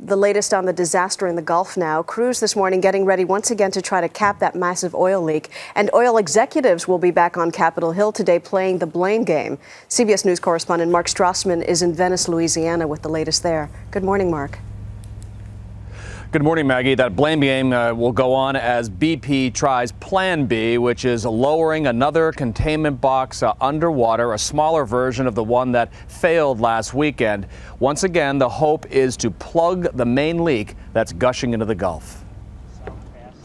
The latest on the disaster in the Gulf now. Crews this morning getting ready once again to try to cap that massive oil leak. And oil executives will be back on Capitol Hill today playing the blame game. CBS News correspondent Mark Strassmann is in Venice, Louisiana with the latest there. Good morning, Mark. Good morning, Maggie. That blame game will go on as BP tries Plan B, which is lowering another containment box underwater, a smaller version of the one that failed last weekend. Once again, the hope is to plug the main leak that's gushing into the Gulf.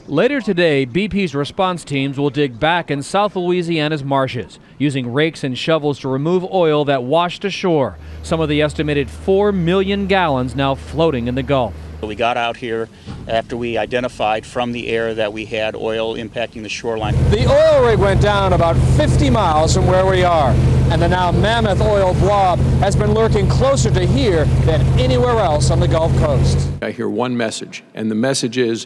Later today, BP's response teams will dig back in South Louisiana's marshes, using rakes and shovels to remove oil that washed ashore, some of the estimated 4 million gallons now floating in the Gulf. We got out here after we identified from the air that we had oil impacting the shoreline. The oil rig went down about 50 miles from where we are, and the now mammoth oil blob has been lurking closer to here than anywhere else on the Gulf Coast. I hear one message, and the message is,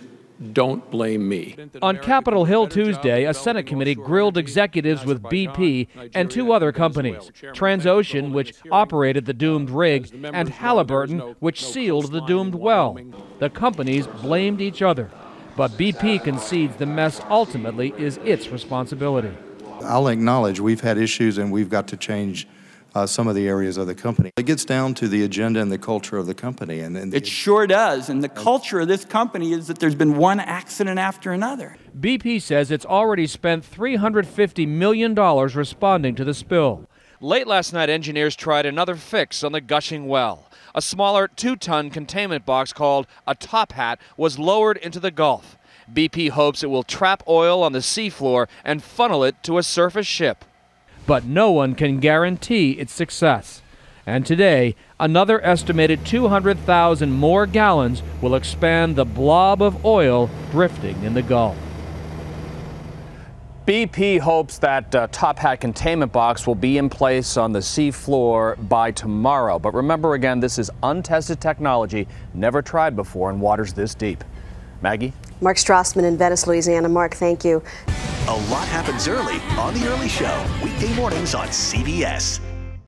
don't blame me. On Capitol Hill Tuesday, a Senate committee grilled executives with BP and two other companies, Transocean, which operated the doomed rig, and Halliburton, which sealed the doomed well. The companies blamed each other, but BP concedes the mess ultimately is its responsibility. I'll acknowledge we've had issues and we've got to change some of the areas of the company. It gets down to the agenda and the culture of the company. It sure does. And the culture of this company is that there's been one accident after another. BP says it's already spent $350 million responding to the spill. Late last night, engineers tried another fix on the gushing well. A smaller 2-ton containment box called a top hat was lowered into the Gulf. BP hopes it will trap oil on the seafloor and funnel it to a surface ship. But no one can guarantee its success. And today, another estimated 200,000 more gallons will expand the blob of oil drifting in the Gulf. BP hopes that top hat containment box will be in place on the seafloor by tomorrow. But remember again, this is untested technology, never tried before in waters this deep. Maggie? Mark Strassmann in Venice, Louisiana. Mark, thank you. A lot happens early on The Early Show, weekday mornings on CBS.